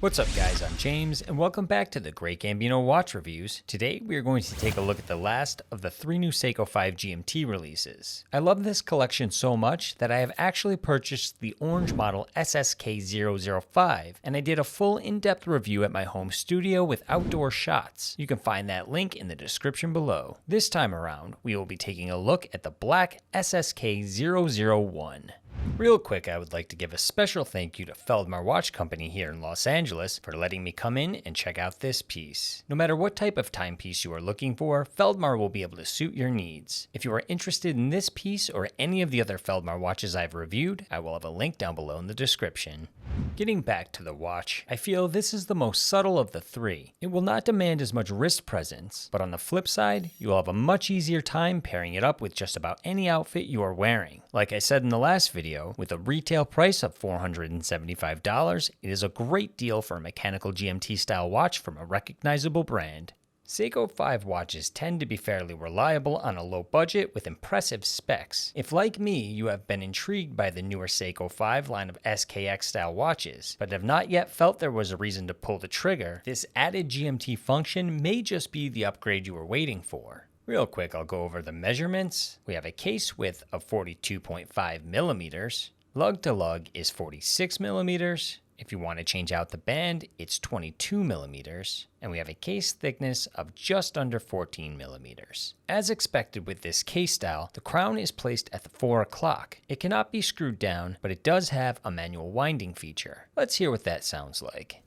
What's up guys, I'm James, and welcome back to the Great Gambino Watch Reviews. Today we are going to take a look at the last of the 3 new Seiko 5 GMT releases. I love this collection so much that I have actually purchased the orange model SSK005, and I did a full in-depth review at my home studio with outdoor shots. You can find that link in the description below. This time around, we will be taking a look at the black SSK001. Real quick, I would like to give a special thank you to Feldmar Watch Company here in Los Angeles for letting me come in and check out this piece. No matter what type of timepiece you are looking for, Feldmar will be able to suit your needs. If you are interested in this piece or any of the other Feldmar watches I've reviewed, I will have a link down below in the description. Getting back to the watch, I feel this is the most subtle of the 3. It will not demand as much wrist presence, but on the flip side, you will have a much easier time pairing it up with just about any outfit you are wearing. Like I said in the last video, with a retail price of $475, it is a great deal for a mechanical GMT style watch from a recognizable brand. Seiko 5 watches tend to be fairly reliable on a low budget with impressive specs. If like me, you have been intrigued by the newer Seiko 5 line of SKX style watches, but have not yet felt there was a reason to pull the trigger, this added GMT function may just be the upgrade you were waiting for. Real quick, I'll go over the measurements. We have a case width of 42.5 millimeters. Lug to lug is 46 millimeters. If you want to change out the band, it's 22 millimeters, and we have a case thickness of just under 14 millimeters. As expected with this case style, the crown is placed at the 4 o'clock. It cannot be screwed down, but it does have a manual winding feature. Let's hear what that sounds like.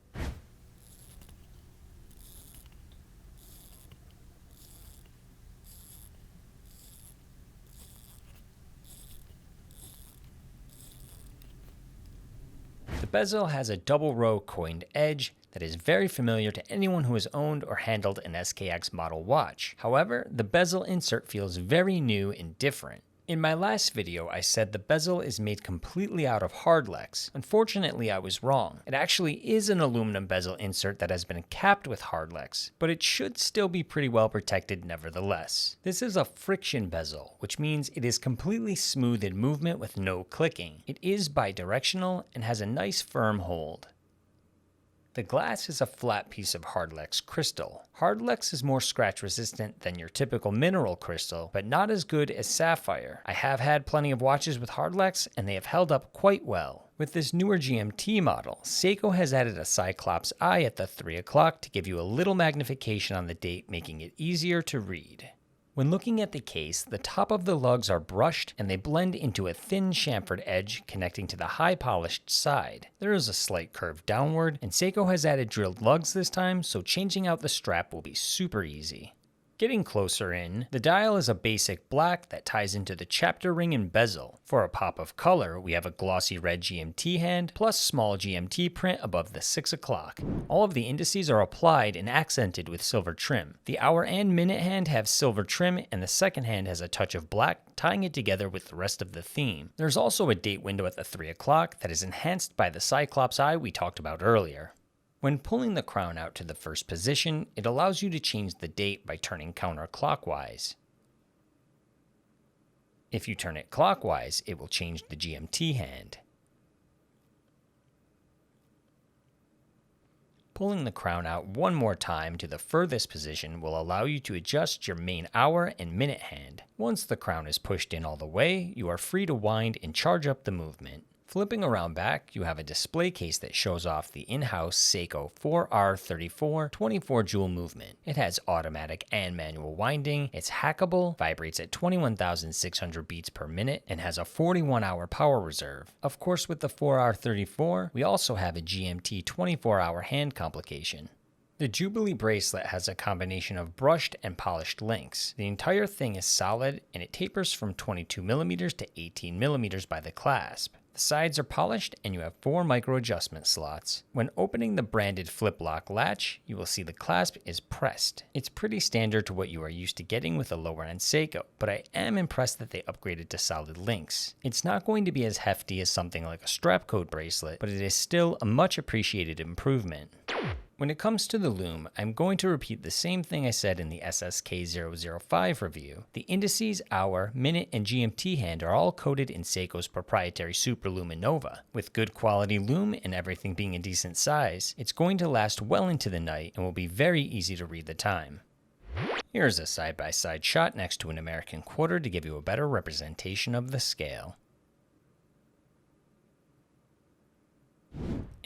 The bezel has a double row coined edge that is very familiar to anyone who has owned or handled an SKX model watch. However, the bezel insert feels very new and different. In my last video, I said the bezel is made completely out of hardlex. Unfortunately, I was wrong. It actually is an aluminum bezel insert that has been capped with hardlex, but it should still be pretty well protected nevertheless. This is a friction bezel, which means it is completely smooth in movement with no clicking. It is bidirectional and has a nice firm hold. The glass is a flat piece of hardlex crystal. Hardlex is more scratch resistant than your typical mineral crystal, but not as good as sapphire. I have had plenty of watches with hardlex and they have held up quite well. With this newer GMT model, Seiko has added a Cyclops eye at the 3 o'clock to give you a little magnification on the date, making it easier to read. When looking at the case, the top of the lugs are brushed and they blend into a thin chamfered edge connecting to the high polished side. There is a slight curve downward, and Seiko has added drilled lugs this time, so changing out the strap will be super easy. Getting closer in, the dial is a basic black that ties into the chapter ring and bezel. For a pop of color, we have a glossy red GMT hand plus small GMT print above the 6 o'clock. All of the indices are applied and accented with silver trim. The hour and minute hand have silver trim, and the second hand has a touch of black, tying it together with the rest of the theme. There's also a date window at the 3 o'clock that is enhanced by the Cyclops eye we talked about earlier. When pulling the crown out to the first position, it allows you to change the date by turning counterclockwise. If you turn it clockwise, it will change the GMT hand. Pulling the crown out one more time to the furthest position will allow you to adjust your main hour and minute hand. Once the crown is pushed in all the way, you are free to wind and charge up the movement. Flipping around back, you have a display case that shows off the in-house Seiko 4R34 24 jewel movement. It has automatic and manual winding, it's hackable, vibrates at 21,600 beats per minute, and has a 41-hour power reserve. Of course, with the 4R34, we also have a GMT 24-hour hand complication. The Jubilee bracelet has a combination of brushed and polished links. The entire thing is solid, and it tapers from 22 millimeters to 18 millimeters by the clasp. The sides are polished and you have 4 micro adjustment slots. When opening the branded flip lock latch, you will see the clasp is pressed. It's pretty standard to what you are used to getting with a lower end Seiko, but I am impressed that they upgraded to solid links. It's not going to be as hefty as something like a strap code bracelet, but it is still a much appreciated improvement. When it comes to the Lume, I'm going to repeat the same thing I said in the SSK005 review. The indices, hour, minute, and GMT hand are all coded in Seiko's proprietary Super Luminova. With good quality Lume and everything being a decent size, it's going to last well into the night and will be very easy to read the time. Here's a side-by-side shot next to an American quarter to give you a better representation of the scale.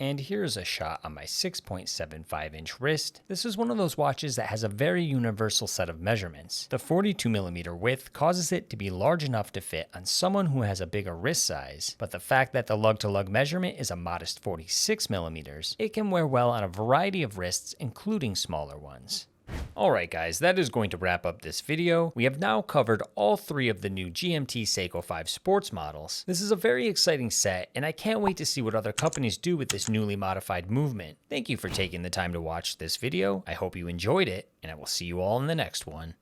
And here's a shot on my 6.75-inch wrist. This is one of those watches that has a very universal set of measurements. The 42mm width causes it to be large enough to fit on someone who has a bigger wrist size, but the fact that the lug-to-lug measurement is a modest 46mm, it can wear well on a variety of wrists, including smaller ones. Alright guys, that is going to wrap up this video. We have now covered all 3 of the new GMT Seiko 5 sports models. This is a very exciting set, and I can't wait to see what other companies do with this newly modified movement. Thank you for taking the time to watch this video. I hope you enjoyed it, and I will see you all in the next one.